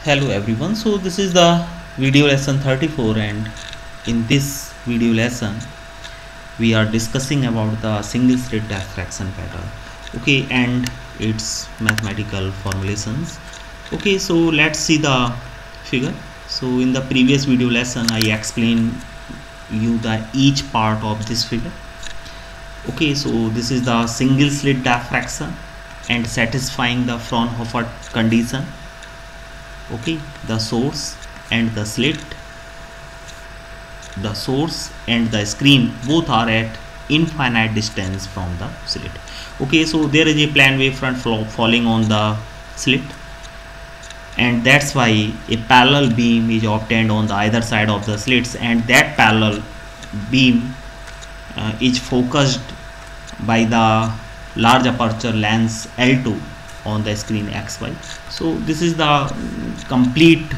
Hello everyone, so this is the video lesson 34, and in this video lesson we are discussing about the single slit diffraction pattern, okay, and its mathematical formulations. Okay, so let's see the figure. So in the previous video lesson I explained you the each part of this figure. Okay, so this is the single slit diffraction and satisfying the Fraunhofer condition. Okay, the source and the screen both are at infinite distance from the slit. Okay, so there is a plane wavefront falling on the slit, and that's why a parallel beam is obtained on the either side of the slits, and that parallel beam is focused by the large aperture lens L2 on the screen XY. So this is the complete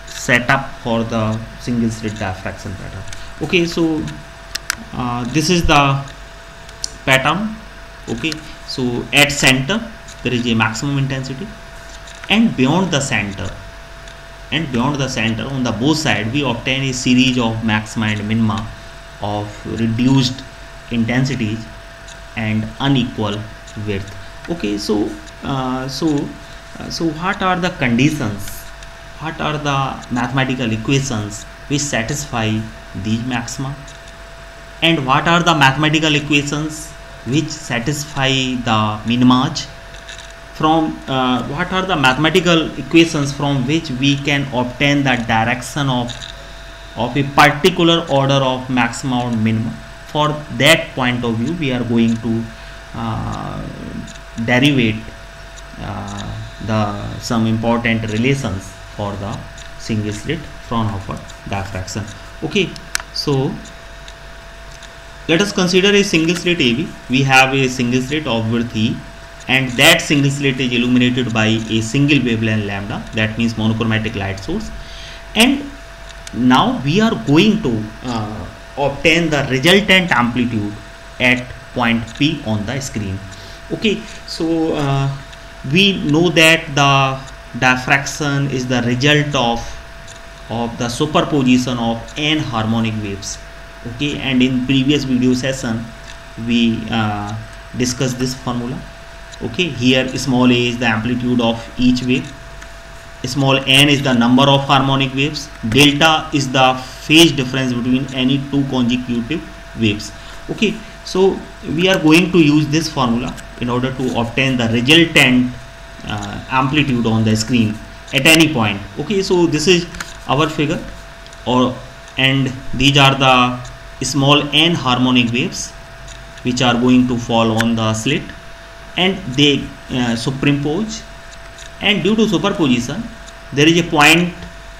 setup for the single slit diffraction pattern. Okay, so this is the pattern. Okay, so at center there is a maximum intensity, and beyond the center on the both sides we obtain a series of maxima and minima of reduced intensities and unequal width. Okay, so what are the conditions, what are the mathematical equations which satisfy these maxima, and what are the mathematical equations which satisfy the minima? From what are the mathematical equations from which we can obtain the direction of a particular order of maxima or minima? For that point of view we are going to derivate some important relations for the single slit Fraunhofer diffraction. Okay, so let us consider a single slit AB. We have a single slit of width E, and that single slit is illuminated by a single wavelength lambda, that means monochromatic light source, and now we are going to obtain the resultant amplitude at point P on the screen. Okay, so we know that the diffraction is the result of the superposition of n harmonic waves. Okay, and in previous video session we discussed this formula. Okay, here small a is the amplitude of each wave, small n is the number of harmonic waves, delta is the phase difference between any two consecutive waves. Okay, so we are going to use this formula in order to obtain the resultant amplitude on the screen at any point. Okay, so this is our figure, and these are the small n harmonic waves which are going to fall on the slit, and they superimpose, and due to superposition there is a point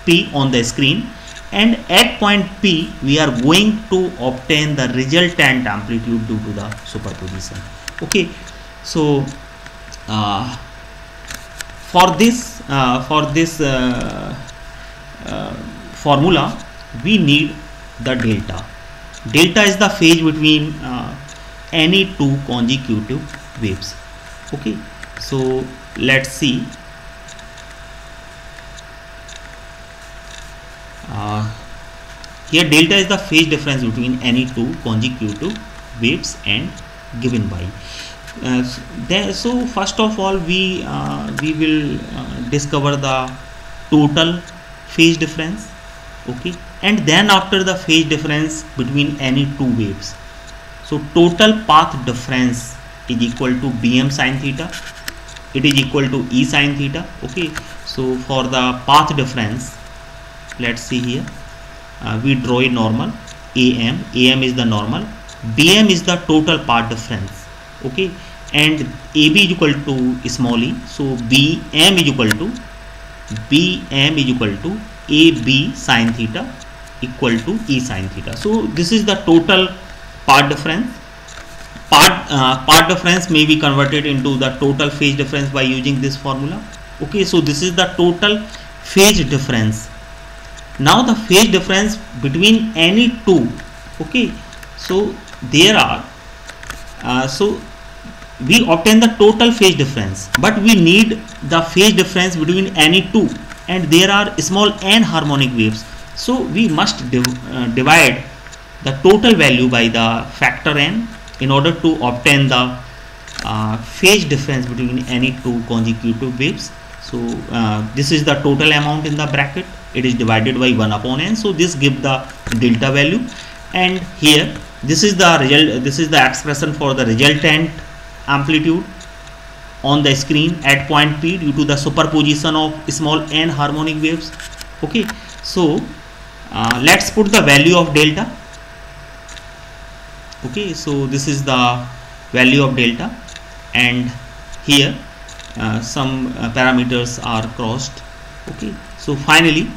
P on the screen, and at point P we are going to obtain the resultant amplitude due to the superposition. Okay, so for this formula we need the delta. Delta is the phase between any two consecutive waves. Okay, so let's see. Here delta is the phase difference between any two consecutive waves and given by so first of all we will discover the total phase difference. Okay, and then after the phase difference between any two waves, so total path difference is equal to Bm sin theta, it is equal to E sin theta. Okay, so for the path difference, let's see here, we draw a normal AM is the normal, BM is the total path difference. Okay, and AB is equal to small e, so BM is equal to AB sin theta equal to E sin theta. So this is the total path difference. Path difference may be converted into the total phase difference by using this formula. Okay, so this is the total phase difference. Now the phase difference between any two. Okay, so there are we obtain the total phase difference, but we need the phase difference between any two, and there are small n harmonic waves, so we must divide the total value by the factor n in order to obtain the phase difference between any two consecutive waves. So this is the total amount in the bracket, it is divided by 1 upon n, so this gives the delta value. And here this is the result, this is the expression for the resultant amplitude on the screen at point P due to the superposition of small n harmonic waves. Okay, so let's put the value of delta. Okay, so this is the value of delta, and here some parameters are crossed. Okay, so finally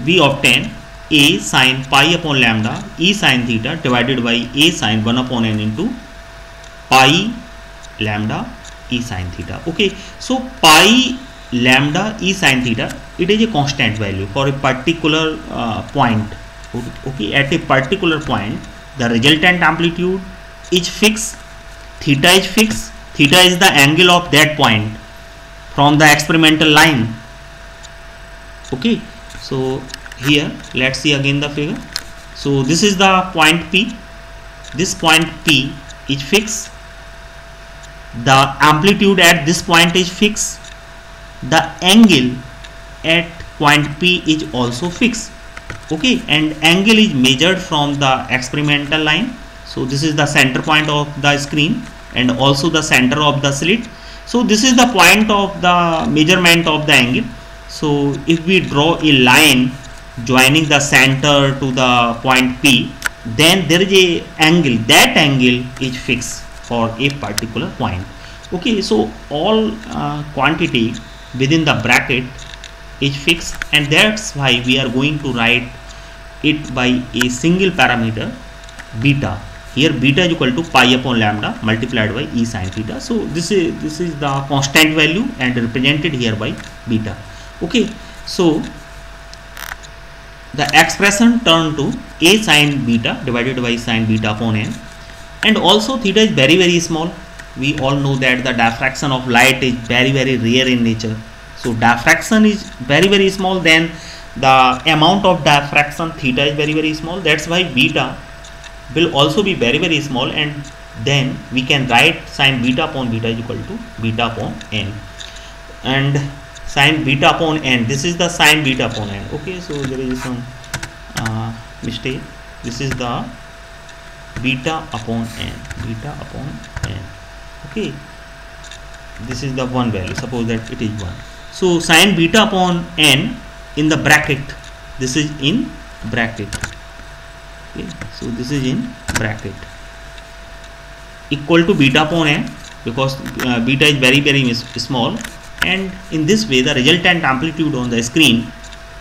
we obtain a sin pi upon lambda e sin theta divided by a sin 1 upon n into pi lambda e sin theta. Okay, so pi lambda e sin theta, it is a constant value for a particular point. Okay, at a particular point the resultant amplitude is fixed, theta is fixed, theta is the angle of that point from the experimental line. Okay, so here let's see again the figure. So this is the point P, this point P is fixed, the amplitude at this point is fixed, the angle at point P is also fixed. Okay, and angle is measured from the experimental line. So this is the center point of the screen and also the center of the slit. So this is the point of the measurement of the angle. So if we draw a line joining the center to the point P, then there is a angle, that angle is fixed for a particular point. Okay, so all quantity within the bracket is fixed, and that's why we are going to write it by a single parameter beta. Here beta is equal to pi upon lambda multiplied by e sin theta. So this is the constant value and represented here by beta. Okay, so the expression turned to a sin beta divided by sin beta upon n, and also theta is very small. We all know that the diffraction of light is very rare in nature. So diffraction is very small, then the amount of diffraction theta is very small. That's why beta will also be very small, and then we can write sin beta upon beta is equal to beta upon n, and sin beta upon n, this is the sin beta upon n. Okay, so there is some mistake. This is the beta upon n, beta upon n. Okay, this is the one value, suppose that it is 1. So sin beta upon n in the bracket, this is in bracket. Okay, so this is in bracket, equal to beta upon n, because beta is very small, and in this way the resultant amplitude on the screen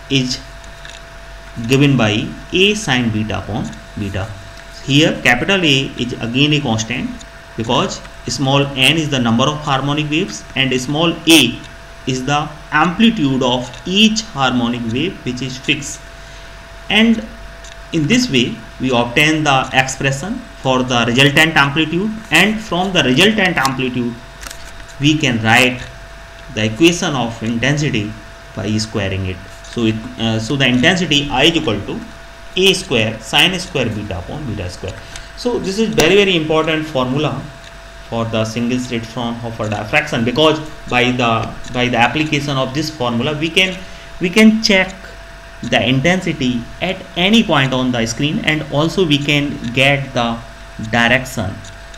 is given by a sin beta upon beta. Here capital A is again a constant, because small n is the number of harmonic waves and small a is the amplitude of each harmonic wave, which is fixed. And in this way we obtain the expression for the resultant amplitude, and from the resultant amplitude we can write the equation of intensity by squaring it. So so the intensity I is equal to a square sin square beta upon beta square. So this is very important formula for the single slit Fraunhofer diffraction, because by the application of this formula we can check the intensity at any point on the screen, and also we can get the direction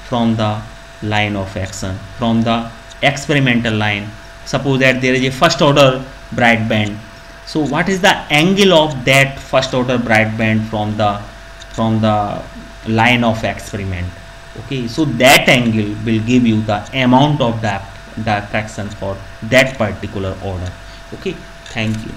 from the line of action, from the experimental line. Suppose that there is a first order bright band, so what is the angle of that first order bright band from the line of experiment? Okay, so that angle will give you the amount of that diffraction for that particular order. Okay, thank you.